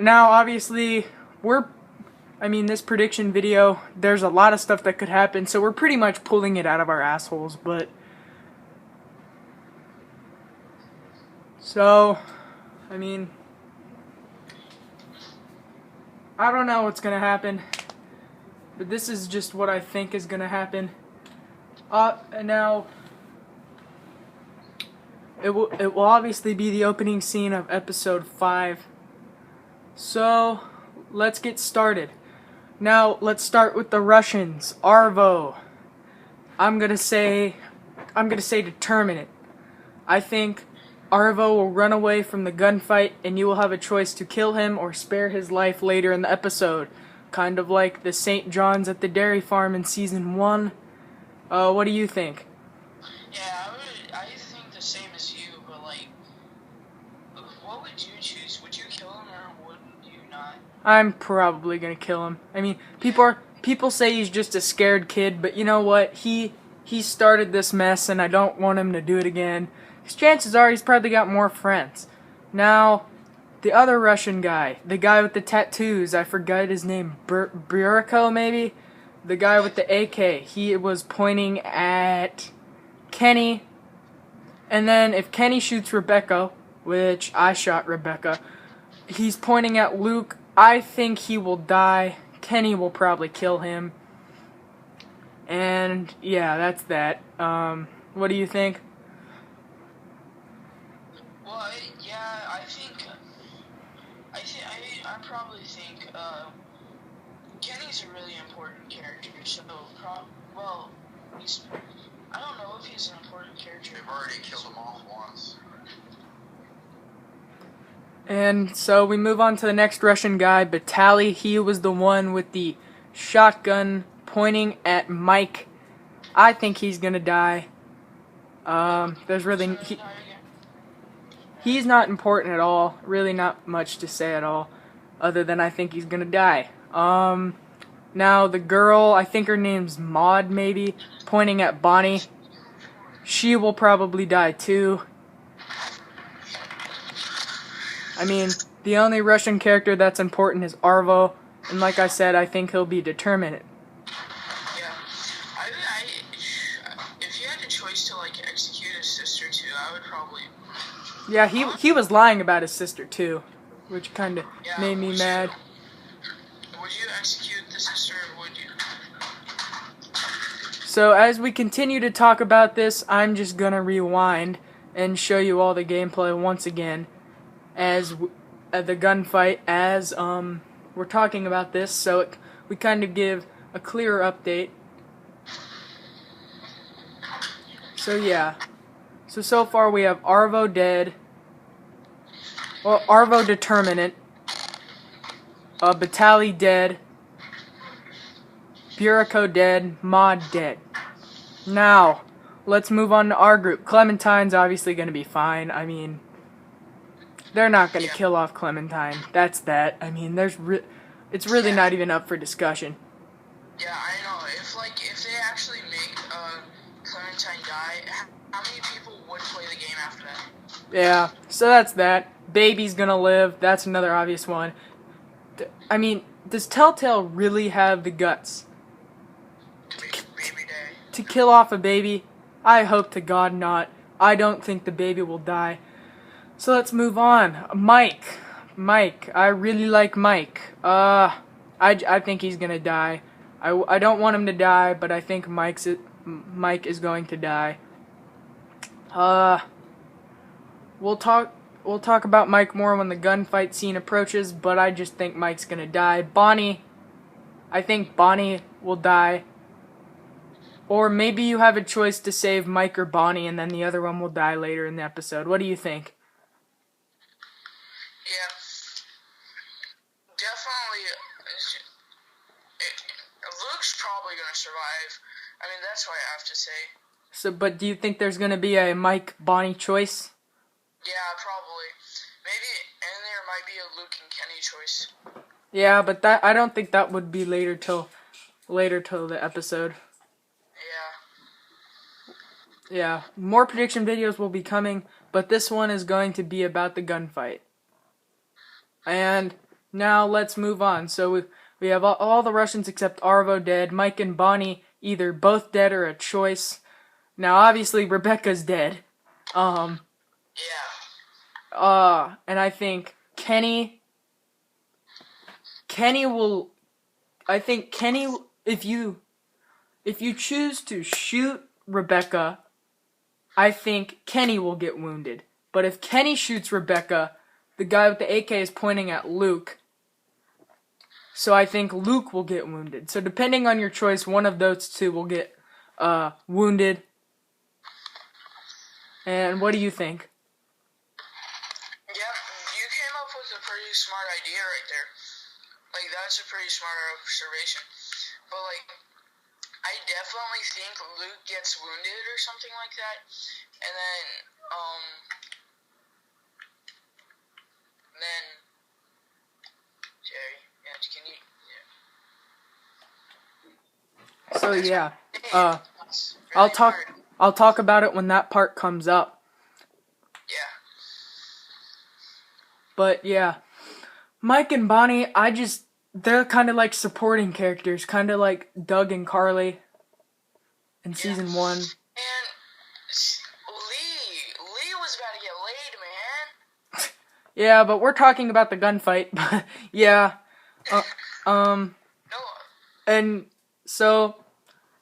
Now, obviously, this prediction video, there's a lot of stuff that could happen, so we're pretty much pulling it out of our assholes, but... So, I don't know what's gonna happen, but this is just what I think is gonna happen. And now, it will obviously be the opening scene of episode 5. So, let's get started. Now, let's start with the Russians. Arvo. I'm gonna say determinate. I think Arvo will run away from the gunfight, and you will have a choice to kill him or spare his life later in the episode. Kind of like the St. John's at the dairy farm in season 1. What do you think? Yeah, I think the same as you, but like, what would you choose? Would you kill him or would you not? I'm probably gonna kill him. People say he's just a scared kid, but you know what? He started this mess, and I don't want him to do it again. Because chances are he's probably got more friends. Now, the other Russian guy, the guy with the tattoos, I forgot his name, Buriko maybe? The guy with the AK, he was pointing at Kenny. And then if Kenny shoots Rebecca, which I shot Rebecca, he's pointing at Luke. I think he will die. Kenny will probably kill him. And yeah, that's that. What do you think? Well, I probably think Kenny's a really important character. So, I don't know if he's an important character. They've already killed him off once. And so we move on to the next Russian guy, Batali. He was the one with the shotgun pointing at Mike. I think he's gonna die. He's not important at all. Really not much to say at all. Other than I think he's gonna die. Now the girl, I think her name's Maud maybe, pointing at Bonnie. She will probably die too. The only Russian character that's important is Arvo. And like I said, I think he'll be determinate. If you had a choice to like execute his sister too, I would probably. Yeah, he was lying about his sister too, which kind of made me mad. Would you execute the sister, or would you? So as we continue to talk about this, I'm just gonna rewind and show you all the gameplay once again, as the gunfight as we're talking about this, so we kind of give a clearer update. So yeah. So far we have Arvo dead. Well, Arvo determinate. Batali dead. Buriko dead. Maud dead. Now, let's move on to our group. Clementine's obviously going to be fine. They're not going to kill off Clementine. That's that. It's really not even up for discussion. Yeah, I know. If they actually make Clementine die, how many people would play the game after that? Yeah, so that's that. Baby's gonna live. That's another obvious one. Does Telltale really have the guts Baby day. to kill off a baby? I hope to God not. I don't think the baby will die. So let's move on. Mike. I really like Mike. I think he's gonna die. I don't want him to die, but I think Mike is going to die. We'll talk about Mike more when the gunfight scene approaches, but I just think Mike's gonna die. Bonnie. I think Bonnie will die. Or maybe you have a choice to save Mike or Bonnie, and then the other one will die later in the episode. What do you think? Yeah. Definitely. Luke's probably gonna survive. That's what I have to say. But do you think there's gonna be a Mike-Bonnie choice? Yeah, probably. Maybe, and there might be a Luke and Kenny choice. Yeah, but I don't think that would be later till the episode. Yeah, more prediction videos will be coming, but this one is going to be about the gunfight. And Now let's move on. So we have all the Russians except Arvo dead. Mike and Bonnie either both dead or a choice. Now obviously Rebecca's dead. Yeah. And I think Kenny will. I think Kenny, if you choose to shoot Rebecca, I think Kenny will get wounded. But if Kenny shoots Rebecca, the guy with the AK is pointing at Luke. So I think Luke will get wounded. So depending on your choice, one of those two will get wounded. And what do you think? Yep, you came up with a pretty smart idea right there. Like, that's a pretty smart observation. But, like, I definitely think Luke gets wounded or something like that. And then, Jerry, yeah, can you, yeah. So yeah, It's really hard. I'll talk about it when that part comes up. Yeah. But yeah, Mike and Bonnie, they're kind of like supporting characters, kind of like Doug and Carly in season 1. And Lee was about to get laid, man. Yeah, but we're talking about the gunfight. Yeah. No, And so,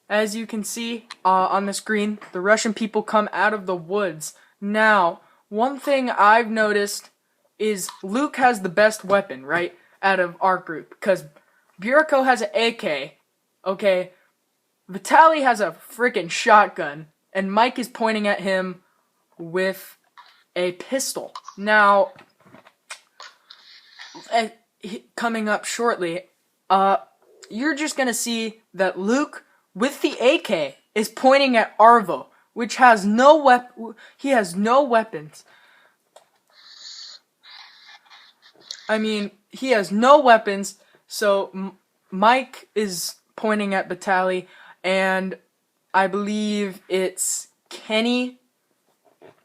as you can see on the screen, the Russian people come out of the woods. Now, one thing I've noticed is Luke has the best weapon, right, out of our group. Because Buriko has an AK, okay? Vitaly has a freaking shotgun, and Mike is pointing at him with a pistol. Now, coming up shortly, you're just gonna see that Luke, with the AK, is pointing at Arvo, which has he has no weapons. I mean, he has no weapons, so Mike is pointing at Vitaly, and I believe it's Kenny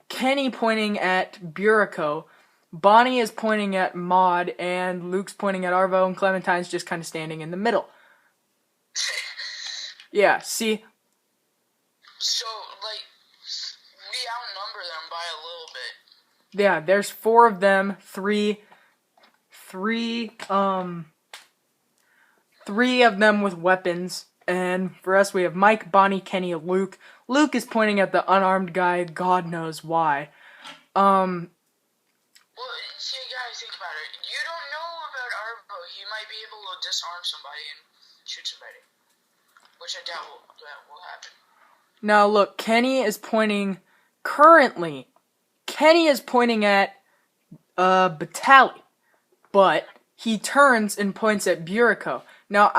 pointing at Buriko, Bonnie is pointing at Maud, and Luke's pointing at Arvo, and Clementine's just kind of standing in the middle. Yeah, see? so, like, we outnumber them by a little bit. Yeah, there's 4 of them, three of them with weapons, and for us we have Mike, Bonnie, Kenny, Luke. Luke is pointing at the unarmed guy, God knows why. Well, see, you gotta think about it. You don't know about Arvo. He might be able to disarm somebody and shoot somebody. Which I doubt will happen. Now look, Kenny is pointing at Vitaly, but he turns and points at Buriko. Now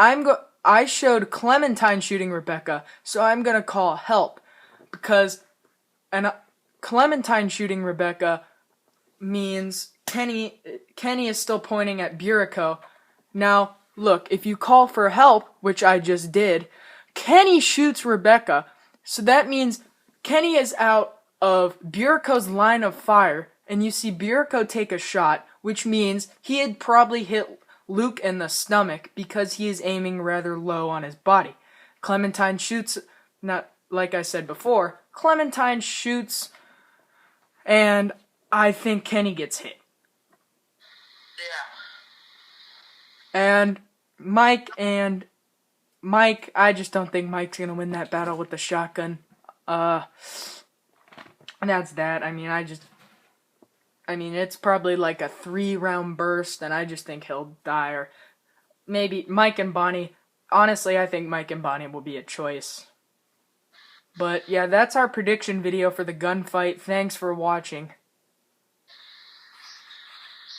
I showed Clementine shooting Rebecca, so I'm gonna call help, because Clementine shooting Rebecca means Kenny is still pointing at Buriko. Now look, if you call for help, which I just did, Kenny shoots Rebecca, so that means Kenny is out of Buriko's line of fire, and you see Buriko take a shot, which means he had probably hit Luke in the stomach because he is aiming rather low on his body. Clementine shoots, not like I said before, Clementine shoots, and I think Kenny gets hit. Yeah. And Mike, I just don't think Mike's gonna win that battle with the shotgun. And that's that. I mean, it's probably like a 3-round burst, and I just think he'll die. Or maybe Mike and Bonnie. Honestly, I think Mike and Bonnie will be a choice. But yeah, that's our prediction video for the gunfight. Thanks for watching.